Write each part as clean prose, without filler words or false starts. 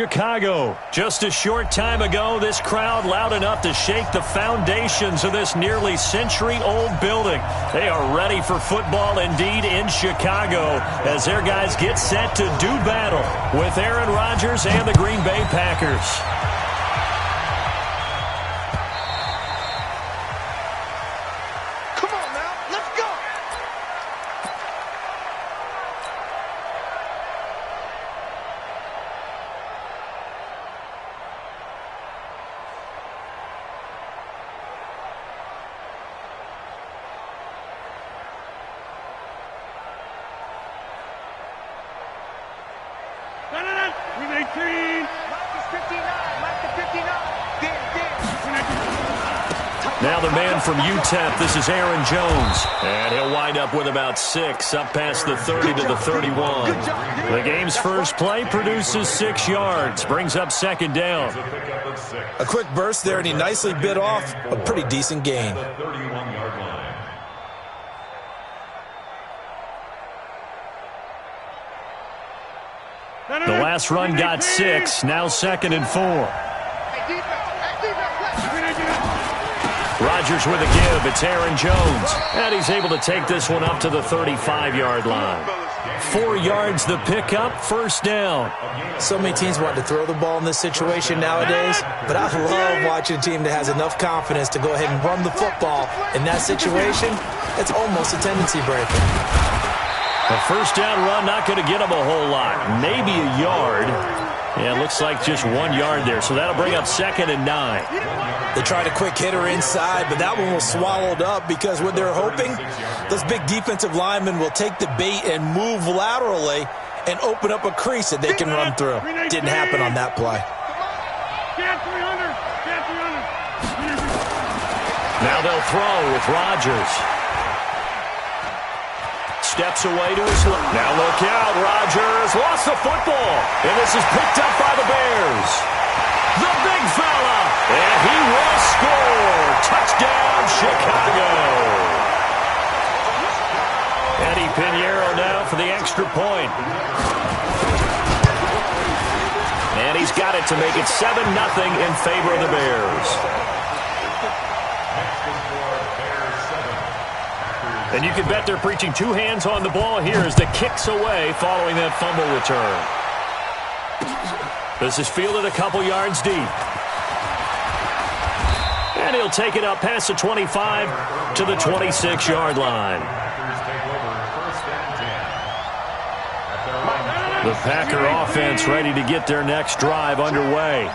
Chicago. Just a short time ago, this crowd loud enough to shake the foundations of this nearly century-old building. They are ready for football indeed in Chicago as their guys get set to do battle with Aaron Rodgers and the Green Bay Packers. Now the man from UTEP, this is Aaron Jones. And he'll wind up with about 6, up past the 30 to the 31. The game's first play produces 6 yards, brings up second down. A quick burst there, and he nicely bit off a pretty decent gain. The last run got 6, now second and 4. Rodgers with a give. It's Aaron Jones. And he's able to take this one up to the 35-yard line. 4 yards the pickup, first down. So many teams want to throw the ball in this situation nowadays, but I love watching a team that has enough confidence to go ahead and run the football. In that situation, it's almost a tendency breaker. A first down run, not going to get him a whole lot. Maybe a yard. Yeah, it looks like just 1 yard there, so that'll bring up second and 9. They tried a quick hitter inside, but that one was swallowed up because what they're hoping, those big defensive linemen will take the bait and move laterally and open up a crease that they can run through. Didn't happen on that play. Now they'll throw with Rodgers. Steps away to his left. Now look out, Rodgers lost the football, and this is picked up by the Bears. The big fella, and he will score. Touchdown, Chicago. Eddie Pinheiro now for the extra point. And he's got it to make it 7-0 in favor of the Bears. And you can bet they're preaching 2 hands on the ball here as the kick's away following that fumble return. This is fielded a couple yards deep. And he'll take it up past the 25 to the 26-yard line. The Packer offense ready to get their next drive underway.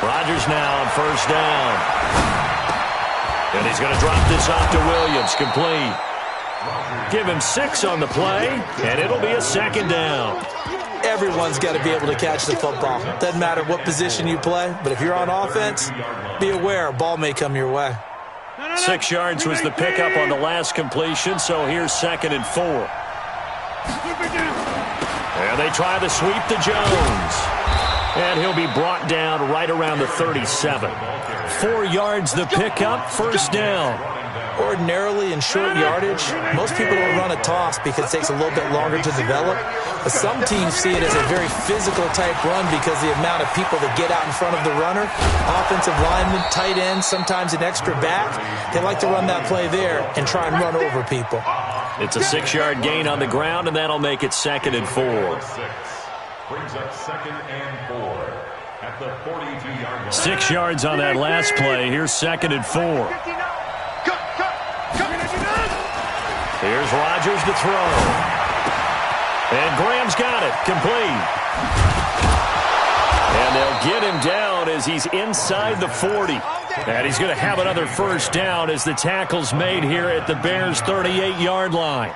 Rodgers now on first down. And he's going to drop this off to Williams, complete. Give him 6 on the play, and it'll be a second down. Everyone's got to be able to catch the football. Doesn't matter what position you play, but if you're on offense, be aware a ball may come your way. 6 yards was the pickup on the last completion, so here's second and 4. And they try the sweep to Jones. And he'll be brought down right around the 37. 4 yards the pickup, first down. Ordinarily in short yardage, most people don't run a toss because it takes a little bit longer to develop. But some teams see it as a very physical type run because the amount of people that get out in front of the runner, offensive linemen, tight ends, sometimes an extra back, they like to run that play there and try and run over people. It's a 6-yard gain on the ground, and that'll make it second and 4. Brings up second and 4 at the 42-yard line. 6 yards on that last play. Here's second and 4. Here's Rodgers to throw. And Graham's got it. Complete. And they'll get him down as he's inside the 40. And he's going to have another first down as the tackle's made here at the Bears' 38-yard line.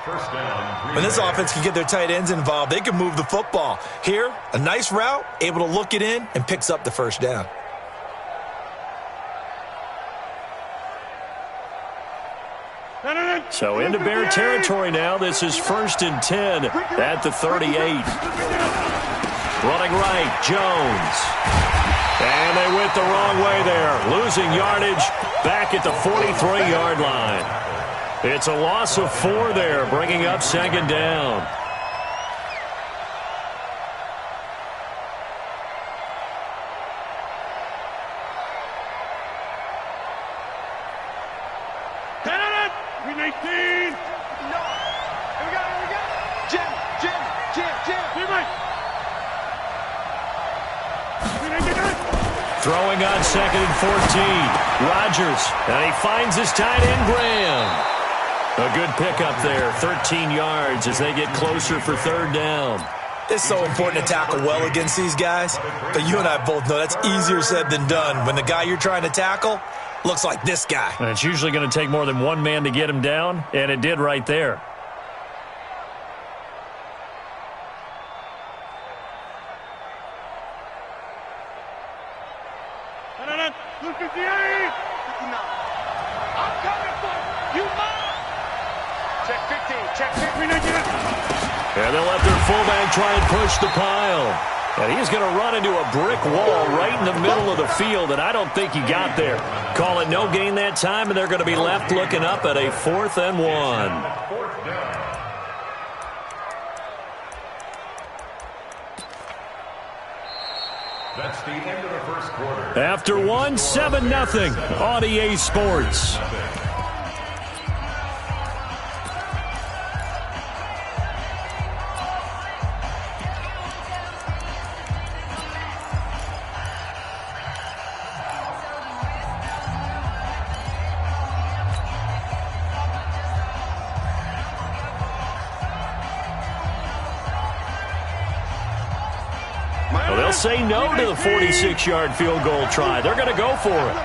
When this offense can get their tight ends involved, they can move the football. Here, a nice route, able to look it in, and picks up the first down. So into Bear territory now. This is first and 10 at the 38. Running right, Jones. And they went the wrong way there. Losing yardage back at the 43-yard line. It's a loss of 4 there, bringing up second down. Throwing on 2nd and 14. Rodgers, and he finds his tight end, Graham. A good pickup there, 13 yards as they get closer for 3rd down. It's so important to tackle well against these guys, but you and I both know that's easier said than done when the guy you're trying to tackle looks like this guy. And it's usually going to take more than one man to get him down, and it did right there. And they'll let their fullback try and push the pile. And he's going to run into a brick wall right in the middle of the field, and I don't think he got there. Call it no gain that time, and they're going to be left looking up at a 4th and 1. That's the end of the first quarter. After 7-0 on EA Sports. They'll say no to the 46-yard field goal try. They're going to go for it.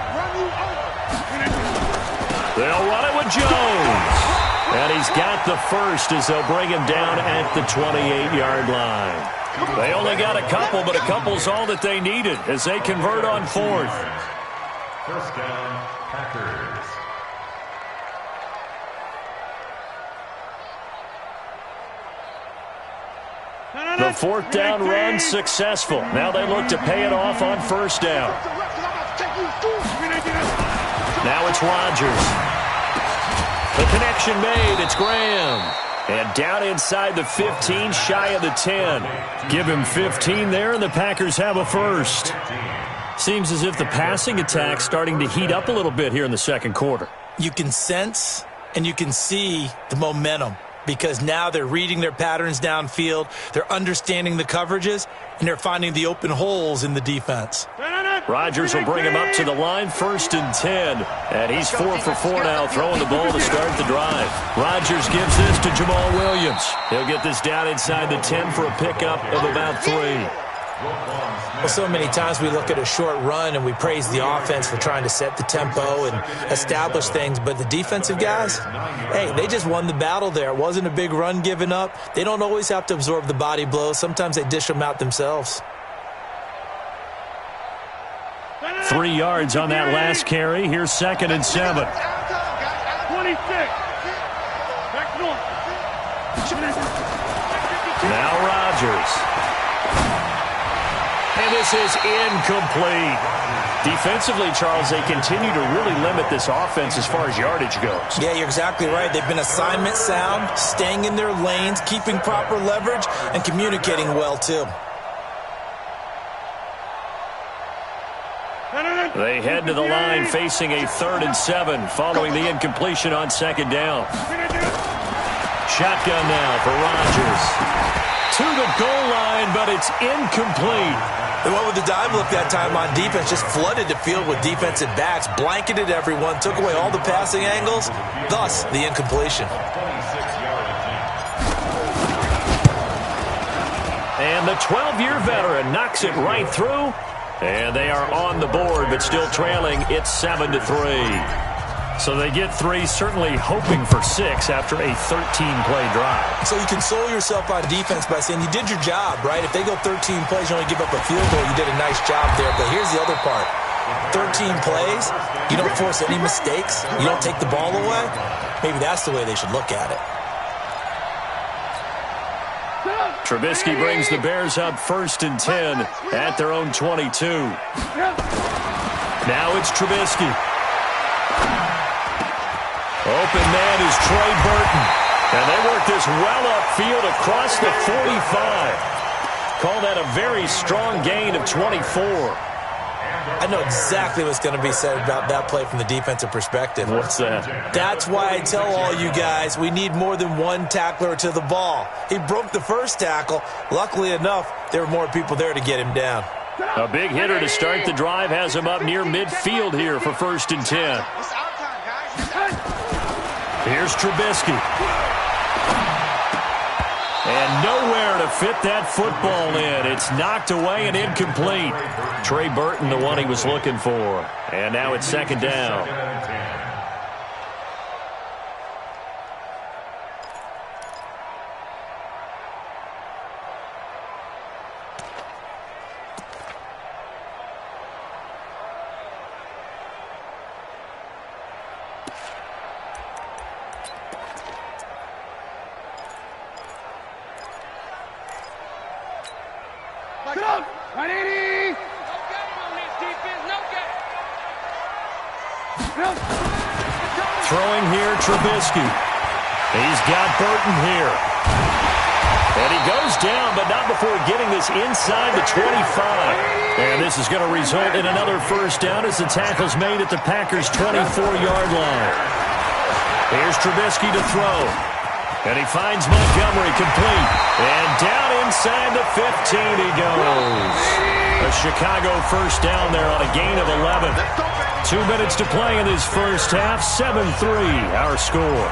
They'll run it with Jones. And he's got the first as they'll bring him down at the 28-yard line. They only got a couple, but a couple's all that they needed as they convert on 4th. First down, Packers. The 4th down run successful. Now they look to pay it off on 1st down. Now it's Rodgers. The connection made. It's Graham. And down inside the 15, shy of the 10. Give him 15 there, and the Packers have a first. Seems as if the passing attack's starting to heat up a little bit here in the 2nd quarter. You can sense and you can see the momentum, because now they're reading their patterns downfield, they're understanding the coverages, and they're finding the open holes in the defense. Rodgers will bring him up to the line, 1st and 10. And he's 4 for 4 now, throwing the ball to start the drive. Rodgers gives this to Jamal Williams. He'll get this down inside the 10 for a pickup of about 3. Well, so many times we look at a short run and we praise the offense for trying to set the tempo and establish things, but the defensive guys, hey, they just won the battle there. It wasn't a big run given up. They don't always have to absorb the body blows. Sometimes they dish them out themselves. 3 yards on that last carry. Here's 2nd and 7. 26. Now Rodgers. And this is incomplete. Defensively, Charles, they continue to really limit this offense as far as yardage goes. Yeah, you're exactly right. They've been assignment sound, staying in their lanes, keeping proper leverage, and communicating well, too. They head to the line facing a 3rd and 7 following the incompletion on 2nd down. Shotgun now for Rodgers. To the goal line, but it's incomplete. They went with the dive look that time on defense, just flooded the field with defensive backs, blanketed everyone, took away all the passing angles, thus the incompletion. And the 12-year veteran knocks it right through, and they are on the board, but still trailing. It's 7-3. So they get 3, certainly hoping for 6 after a 13-play drive. So you console yourself on defense by saying you did your job, right? If they go 13 plays, you only give up a field goal, you did a nice job there. But here's the other part. 13 plays, you don't force any mistakes, you don't take the ball away. Maybe that's the way they should look at it. Trubisky brings the Bears up 1st and 10 at their own 22. Now it's Trubisky. Open man is Trey Burton. And they work this well upfield across the 45. Call that a very strong gain of 24. I know exactly what's going to be said about that play from the defensive perspective. What's that? That's why I tell all you guys we need more than one tackler to the ball. He broke the first tackle. Luckily enough, there were more people there to get him down. A big hitter to start the drive has him up near midfield here for 1st and 10. Here's Trubisky. And nowhere to fit that football in. It's knocked away and incomplete. Trey Burton, the one he was looking for. And now it's 2nd down. Throwing here, Trubisky. He's got Burton here. And he goes down, but not before getting this inside the 25. And this is going to result in another 1st down as the tackle's made at the Packers' 24-yard line. Here's Trubisky to throw. And he finds Montgomery complete. And down inside the 15 he goes. A Chicago 1st down there on a gain of 11. 2 minutes to play in this first half. 7-3 our score.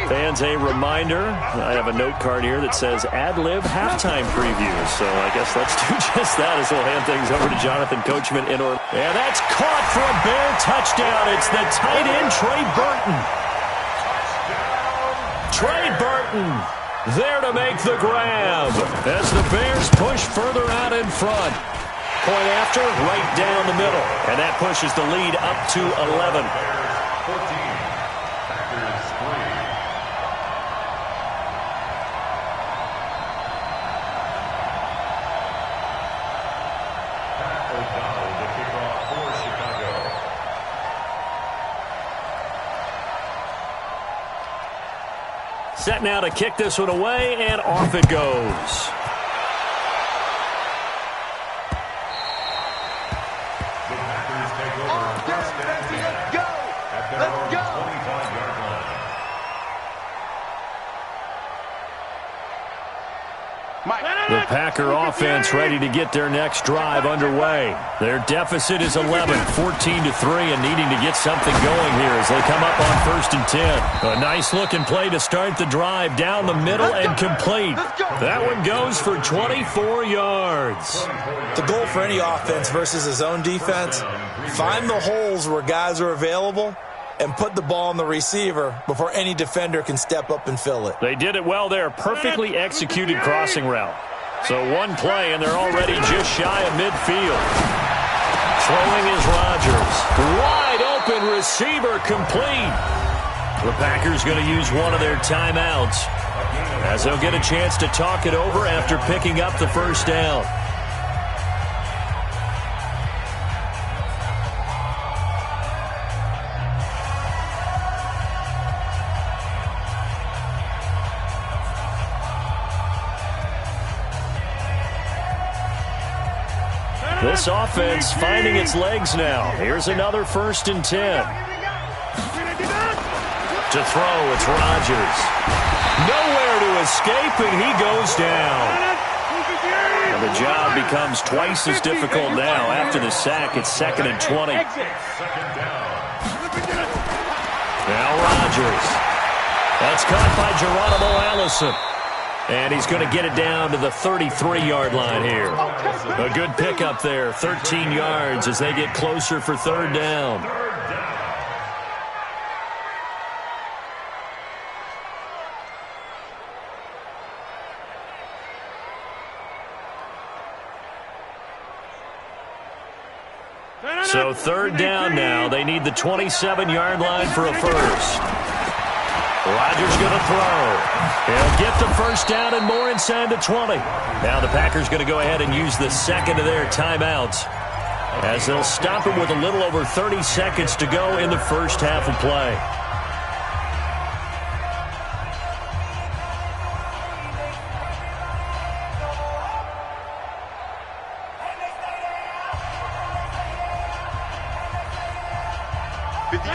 Fans, a reminder, I have a note card here that says ad-lib halftime preview. So I guess let's do just that as we'll hand things over to Jonathan Coachman in Orlando. And that's caught for a Bear touchdown. It's the tight end, Trey Burton. Trey Burton there to make the grab as the Bears push further out in front. Point after, right down the middle. And that pushes the lead up to 11. Set now to kick this one away, and off it goes. The Packers take over 1st and 10 at their own 25-yard line. The Packer offense ready to get their next drive underway. Their deficit is 11, 14-3, and needing to get something going here as they come up on 1st and 10. A nice-looking play to start the drive down the middle and complete. That one goes for 24 yards. The goal for any offense versus his own defense, find the holes where guys are available and put the ball on the receiver before any defender can step up and fill it. They did it well there. Perfectly executed crossing route. So one play, and they're already just shy of midfield. Throwing is Rodgers. Wide open receiver complete. The Packers going to use one of their timeouts as they'll get a chance to talk it over after picking up the 1st down. This offense finding its legs now. Here's another 1st and 10. To throw, it's Rodgers. Nowhere to escape, and he goes down. And the job becomes twice as difficult now. After the sack, it's 2nd and 20. Now Rodgers. That's caught by Geronimo Allison. And he's going to get it down to the 33-yard line here. A good pickup there, 13 yards as they get closer for 3rd down. So 3rd down now. They need the 27-yard line for a first. Rodgers going to throw. He'll get the 1st down and more inside the 20. Now the Packers going to go ahead and use the 2nd of their timeouts. as they'll stop him with a little over 30 seconds to go in the first half of play.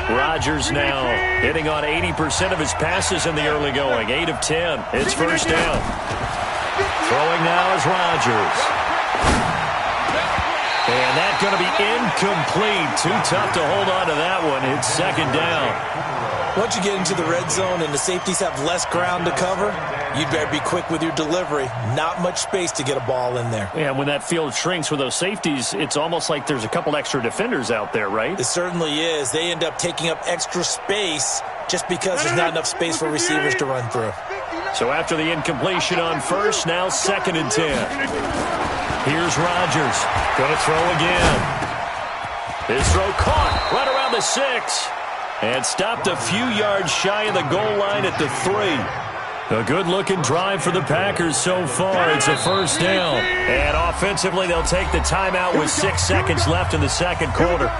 Rodgers now hitting on 80% of his passes in the early going. 8 of 10. It's first down. Throwing now is Rodgers. And that's going to be incomplete. Too tough to hold on to that one. It's second down. Once you get into the red zone and the safeties have less ground to cover, you'd better be quick with your delivery. Not much space to get a ball in there. Yeah, when that field shrinks with those safeties, it's almost like there's a couple extra defenders out there, right? It certainly is. They end up taking up extra space just because there's not enough space for receivers to run through. So after the incompletion on first, now second and 10. Here's Rodgers. Going to throw again. His throw caught right around the 6. And stopped a few yards shy of the goal line at the 3. A good-looking drive for the Packers so far. It's a first down. And offensively, they'll take the timeout with 6 seconds left in the second quarter.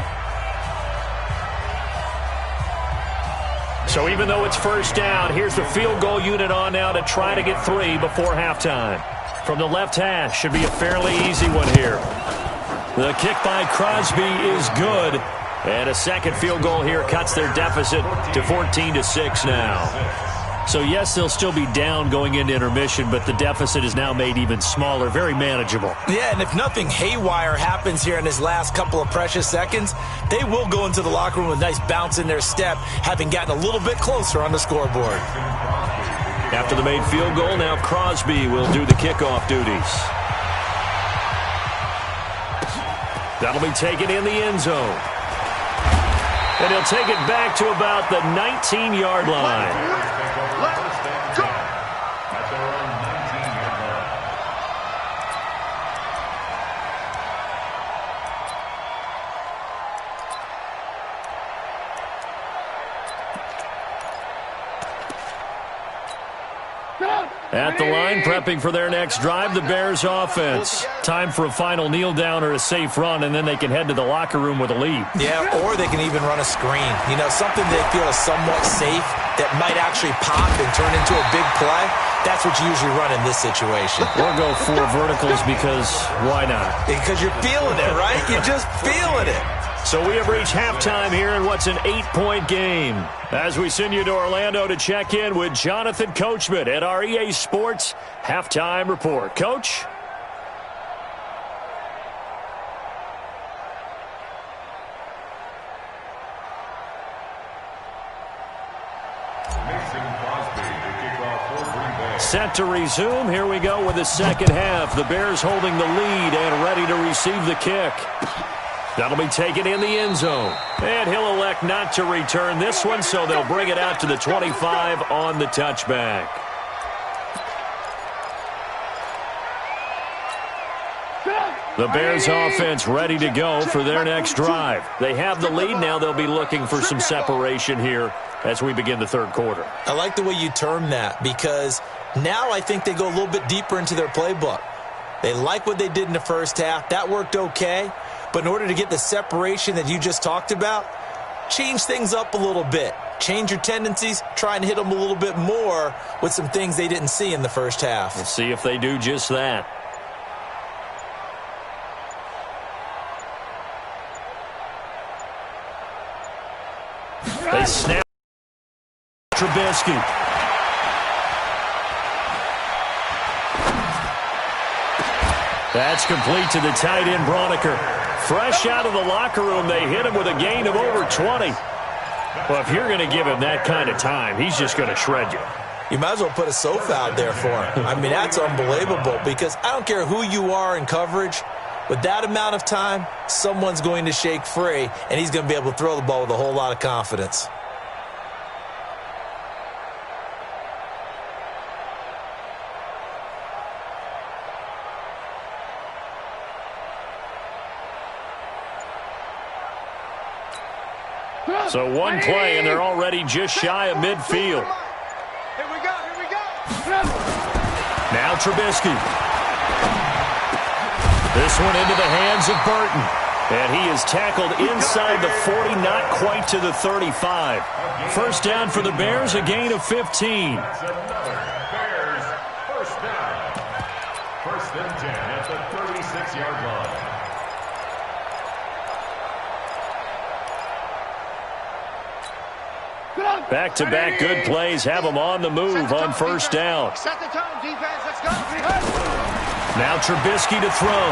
So even though it's first down, here's the field goal unit on now to try to get 3 before halftime. From the left hash, should be a fairly easy one here. The kick by Crosby is good. And a second field goal here cuts their deficit to 14-6 now. So, yes, they'll still be down going into intermission, but the deficit is now made even smaller, very manageable. Yeah, and if nothing haywire happens here in his last couple of precious seconds, they will go into the locker room with a nice bounce in their step, having gotten a little bit closer on the scoreboard. After the made field goal, now Crosby will do the kickoff duties. That'll be taken in the end zone. And he'll take it back to about the 19-yard line. Let's go. At their own 19-yard line. At the line, prepping for their next drive, the Bears offense. Time for a final kneel down or a safe run, and then they can head to the locker room with a lead. Yeah, or they can even run a screen. You know, something they feel is somewhat safe that might actually pop and turn into a big play. That's what you usually run in this situation. Or go 4 verticals because why not? Because you're feeling it, right? You're just feeling it. So we have reached halftime here in what's an 8-point game. As we send you to Orlando to check in with Jonathan Coachman at our EA Sports Halftime Report. Coach? Set to resume. Here we go with the second half. The Bears holding the lead and ready to receive the kick. That'll be taken in the end zone. And he'll elect not to return this one, so they'll bring it out to the 25 on the touchback. The Bears offense ready to go for their next drive. They have the lead now. They'll be looking for some separation here as we begin the third quarter. I like the way you term that because now I think they go a little bit deeper into their playbook. They like what they did in the first half. That worked okay. But in order to get the separation that you just talked about, change things up a little bit. Change your tendencies. Try and hit them a little bit more with some things they didn't see in the first half. We'll see if they do just that. They snap Trubisky. That's complete to the tight end, Broniker. Fresh out of the locker room, they hit him with a gain of over 20. Well, if you're going to give him that kind of time, he's just going to shred you. You might as well put a sofa out there for him. I mean, that's unbelievable because I don't care who you are in coverage. With that amount of time, someone's going to shake free, and he's going to be able to throw the ball with a whole lot of confidence. So one play, and they're already just shy of midfield. Here we go. Now Trubisky. This one into the hands of Burton. And he is tackled inside the 40, not quite to the 35. First down for the Bears, a gain of 15. That's another Bears first down. First and 10 at the 36-yard line. Back-to-back good plays have them on the move on first down. Set the tone, defense. Let's go. Now Trubisky to throw.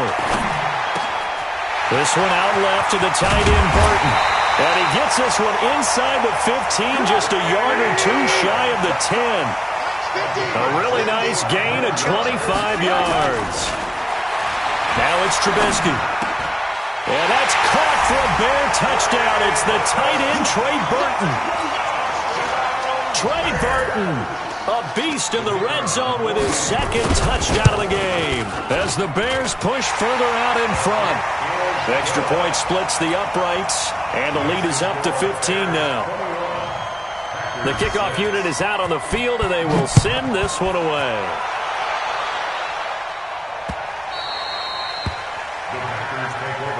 This one out left to the tight end, Burton. And he gets this one inside the 15, just a yard or two shy of the 10. A really nice gain of 25 yards. Now it's Trubisky. And that's caught for a Bear touchdown. It's the tight end, Trey Burton. Trey Burton, a beast in the red zone with his second touchdown of the game. As the Bears push further out in front. Extra point splits the uprights, and the lead is up to 15 now. The kickoff unit is out on the field, and they will send this one away.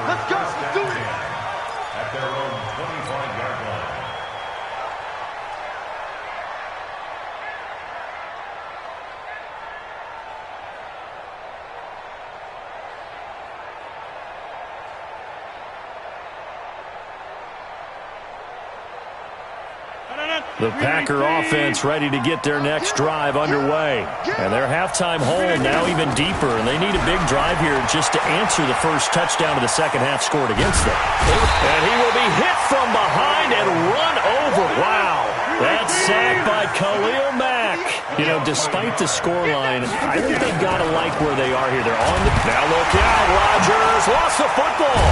Let's go. Do it. At their own 25-yard line. The Packer offense ready to get their next drive underway. And their halftime hole now even deeper, and they need a big drive here just to answer the first touchdown of the second half scored against them. And he will be hit from behind and run over. Wow. That's sacked by Khalil Mack. You know, despite the scoreline, I think they've got to like where they are here. They're on the... Now look out, Rodgers lost the football.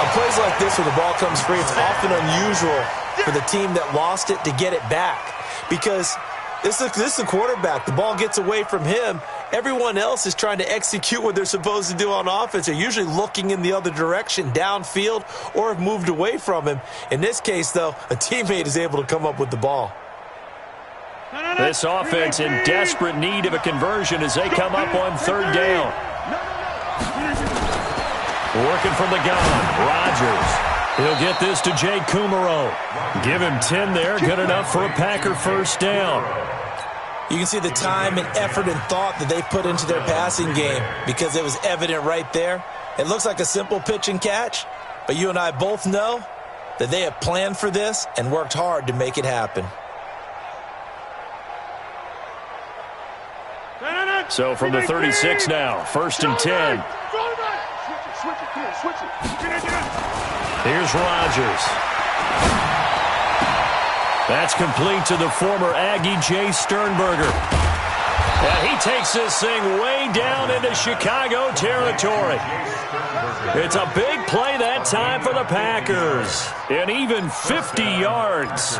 On plays like this where the ball comes free, it's often unusual for the team that lost it to get it back. Because this is the quarterback. The ball gets away from him. Everyone else is trying to execute what they're supposed to do on offense. They're usually looking in the other direction, downfield, or have moved away from him. In this case, though, a teammate is able to come up with the ball. This offense in desperate need of a conversion as they come up on third down. Working from the gun, Rodgers. He'll get this to Jay Kumaro. Give him 10 there, good enough for a Packer first down. You can see the time and effort and thought that they put into their passing game because it was evident right there. It looks like a simple pitch and catch, but you and I both know that they have planned for this and worked hard to make it happen. So from the 36 now, first and 10. Here's Rodgers. That's complete to the former Aggie, Jay Sternberger. And he takes this thing way down into Chicago territory. It's a big play that time for the Packers. And even 50 yards.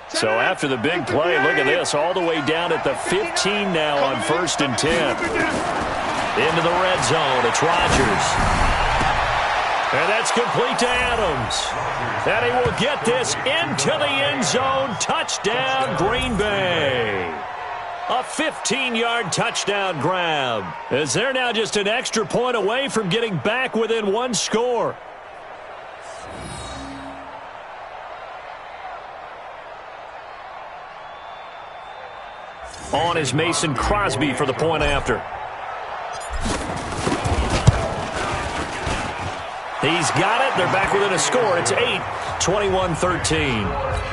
So after the big play, look at this, all the way down at the 15 now on first and 10. Into the red zone, it's Rodgers. And that's complete to Adams. And he will get this into the end zone. Touchdown, Green Bay. A 15-yard touchdown grab. As they're now just an extra point away from getting back within one score. On is Mason Crosby for the point after. He's got it. They're back within a score. It's 8, 21-13.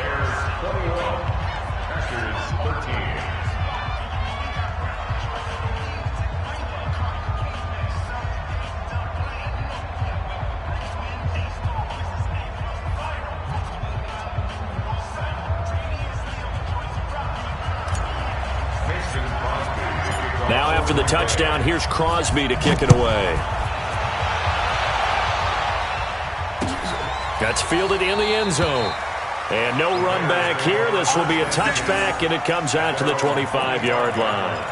Now after the touchdown, here's Crosby to kick it away. That's fielded in the end zone. And no run back here. This will be a touchback, and it comes out to the 25-yard line.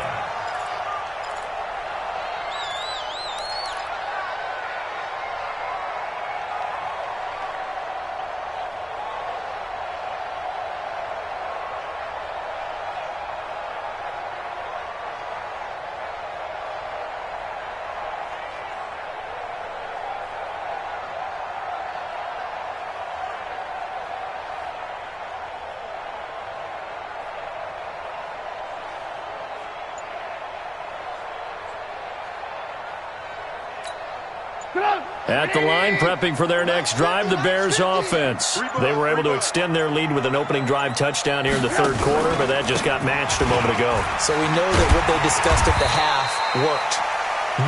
At the line, prepping for their next drive, the Bears offense. They were able to extend their lead with an opening drive touchdown here in the third quarter, but that just got matched a moment ago. So we know that what they discussed at the half worked.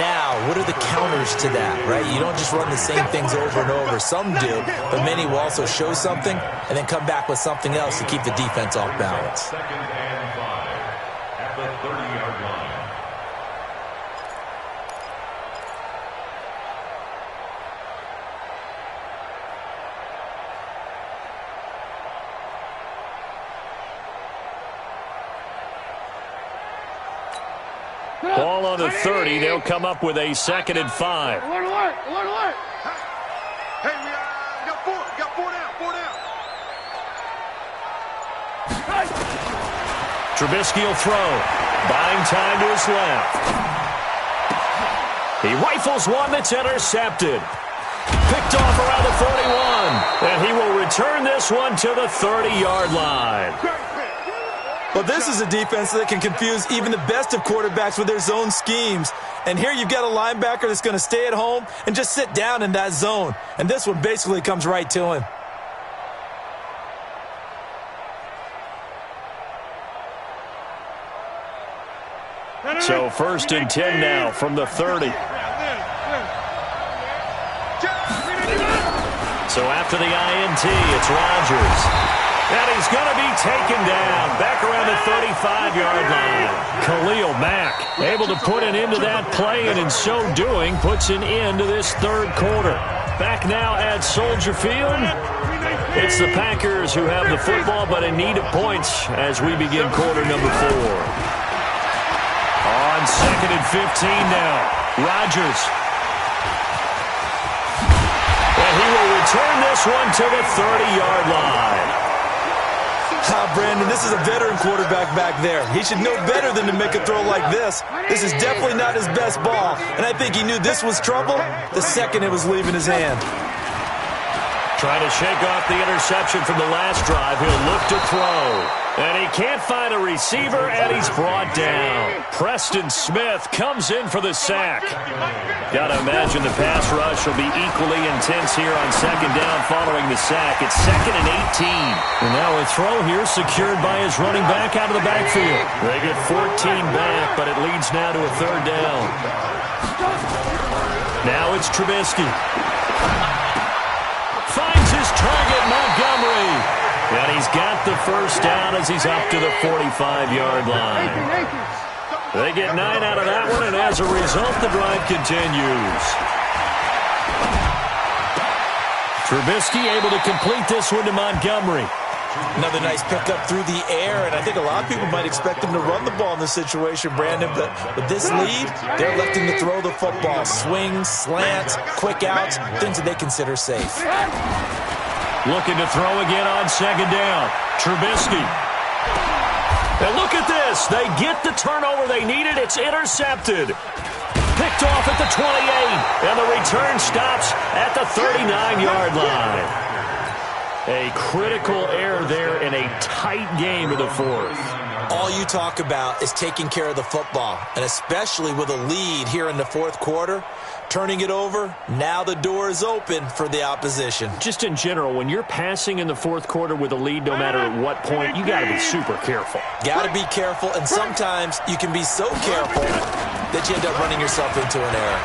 Now, what are the counters to that, right? You don't just run the same things over and over. Some do, but many will also show something and then come back with something else to keep the defense off balance. Second and 5 at the 30-yard line. Ball on the 30. They'll come up with a 2nd and 5. Hey, we got four down. Trubisky will throw. Buying time to his left. He rifles one that's intercepted. Picked off around the 41. And he will return this one to the 30-yard line. Well, this is a defense that can confuse even the best of quarterbacks with their zone schemes. And here you've got a linebacker that's going to stay at home and just sit down in that zone. And this one basically comes right to him. So 1st and 10 now from the 30. So after the INT, it's Rodgers. And he's going to be taken down back around the 35-yard line. Khalil Mack able to put an end to that play, and in so doing puts an end to this third quarter. Back now at Soldier Field. It's the Packers who have the football, but in need of points as we begin quarter number 4. On 2nd and 15 now, Rodgers. And he will return this one to the 30-yard line. Brandon, this is a veteran quarterback back there. He should know better than to make a throw like this. This is definitely not his best ball, and I think he knew this was trouble the second it was leaving his hand. Trying to shake off the interception from the last drive. He'll look to throw. And he can't find a receiver, and he's brought down. Preston Smith comes in for the sack. Got to imagine the pass rush will be equally intense here on 2nd down following the sack. It's 2nd and 18. And now a throw here secured by his running back out of the backfield. They get 14 back, but it leads now to a 3rd down. Now it's Trubisky. Finds his target, Montgomery. And he's got the 1st down as he's up to the 45-yard line. They get 9 out of that one, and as a result, the drive continues. Trubisky able to complete this one to Montgomery. Another nice pickup through the air, and I think a lot of people might expect him to run the ball in this situation, Brandon, but with this lead, they're electing to throw the football. Swings, slants, quick outs, things that they consider safe. Looking to throw again on 2nd down. Trubisky. And look at this. They get the turnover they needed. It's intercepted. Picked off at the 28. And the return stops at the 39-yard line. A critical error there in a tight game in the 4th. All you talk about is taking care of the football, and especially with a lead here in the 4th quarter. Turning it over, now the door is open for the opposition. Just in general, when you're passing in the 4th quarter with a lead, no matter at what point, you got to be super careful. Got to be careful, and sometimes you can be so careful that you end up running yourself into an error.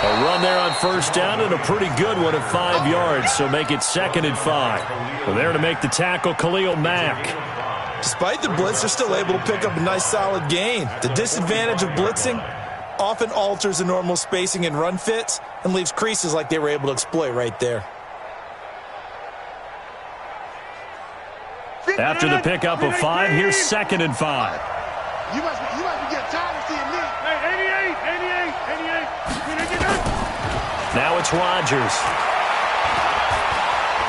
A run there on 1st down, and a pretty good one at 5 yards, so make it 2nd and 5. Well, there to make the tackle, Khalil Mack. Despite the blitz, they're still able to pick up a nice solid gain. The disadvantage of blitzing often alters the normal spacing and run fits and leaves creases like they were able to exploit right there. After the pickup of 5, here's 2nd and 5. You must be getting tired of seeing me. Hey, 88. Now it's Rodgers.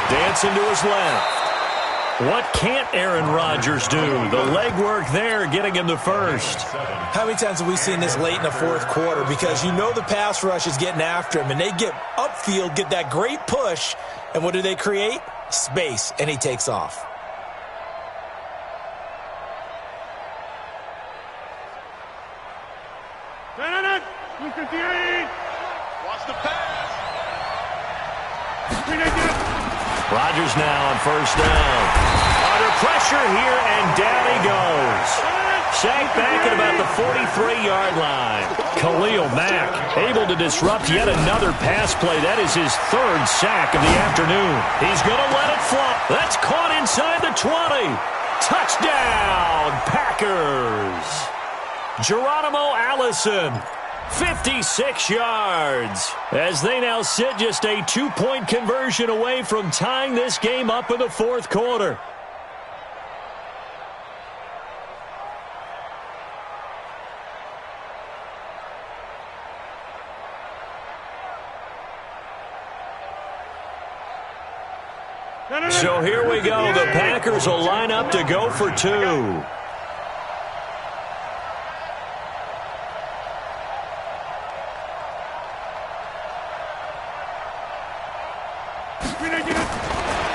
Dancing to his left. What can't Aaron Rodgers do? The legwork there getting him the 1st. How many times have we seen this late in the 4th quarter? Because you know the pass rush is getting after him, and they get upfield, get that great push, and what do they create? Space, and he takes off. Watch the pass. Rodgers now on first down. Under pressure here, and down he goes. Sacked back at about the 43-yard line. Khalil Mack able to disrupt yet another pass play. That is his third sack of the afternoon. He's going to let it fly. That's caught inside the 20. Touchdown, Packers. Geronimo Allison, 56 yards, as they now sit just a 2-point conversion away from tying this game up in the fourth quarter. So here we go. The Packers will line up to go for two.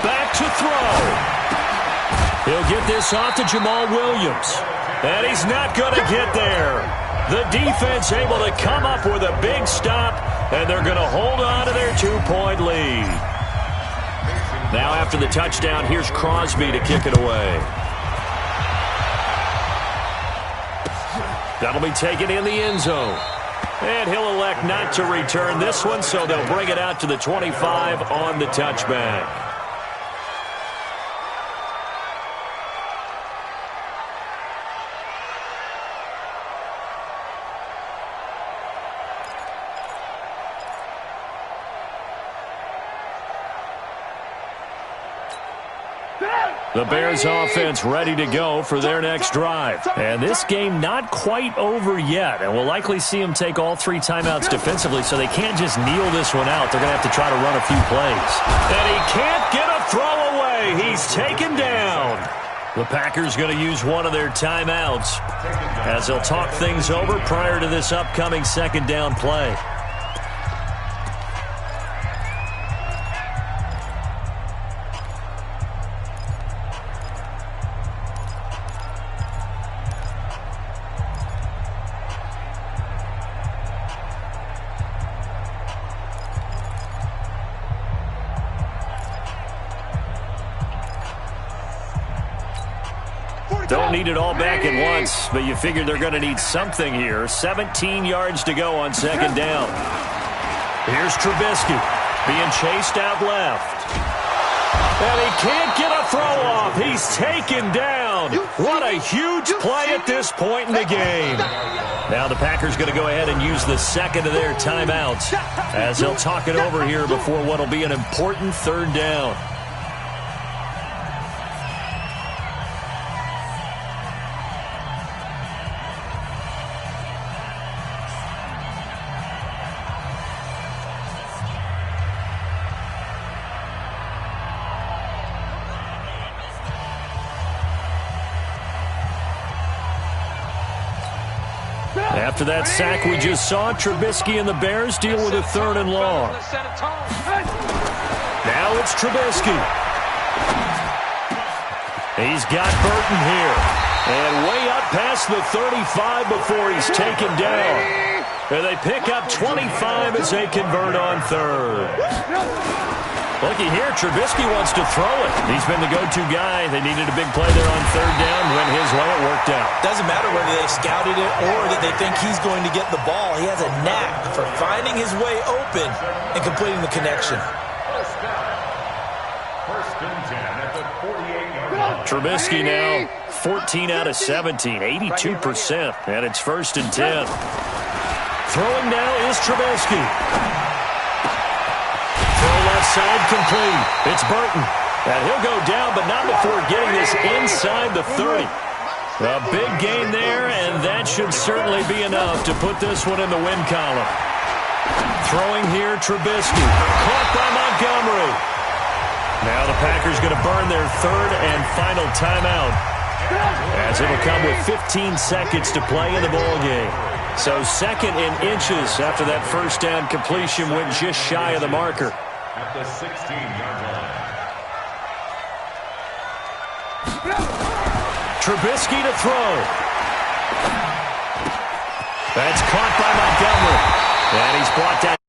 Back to throw. He'll get this off to Jamal Williams. And he's not going to get there. The defense able to come up with a big stop, and they're going to hold on to their 2-point lead. Now after the touchdown, here's Crosby to kick it away. That'll be taken in the end zone. And he'll elect not to return this one, so they'll bring it out to the 25 on the touchback. The Bears offense ready to go for their next drive. And this game not quite over yet. And we'll likely see them take all 3 timeouts defensively, so they can't just kneel this one out. They're going to have to try to run a few plays. And he can't get a throw away. He's taken down. The Packers going to use one of their timeouts as they'll talk things over prior to this upcoming second down play. Don't need it all back at once, but you figure they're going to need something here. 17 yards to go on second down. Here's Trubisky being chased out left. And he can't get a throw off. He's taken down. What a huge play at this point in the game. Now the Packers going to go ahead and use the second of their timeouts as they'll talk it over here before what will be an important third down. After that sack we just saw, Trubisky and the Bears deal with a third and long. Now it's Trubisky. He's got Burton here. And way up past the 35 before he's taken down. And they pick up 25 as they convert on third. Looky here, Trubisky wants to throw it. He's been the go-to guy. They needed a big play there on third down. Went his way, it worked out. Doesn't matter whether they scouted it or that they think he's going to get the ball. He has a knack for finding his way open and completing the connection. First and 10 at the 48-yard line. Trubisky now 14 out of 17, 82%. And it's first and 10. Throwing now is Trubisky. Side complete. It's Burton. And he'll go down, but not before getting this inside the 30. A big gain there, and that should certainly be enough to put this one in the win column. Throwing here, Trubisky. Caught by Montgomery. Now the Packers going to burn their third and final timeout, as it'll come with 15 seconds to play in the ballgame. So second in inches after that first down completion went just shy of the marker. At the 16-yard line. Trubisky to throw. That's caught by Montgomery. And he's brought down.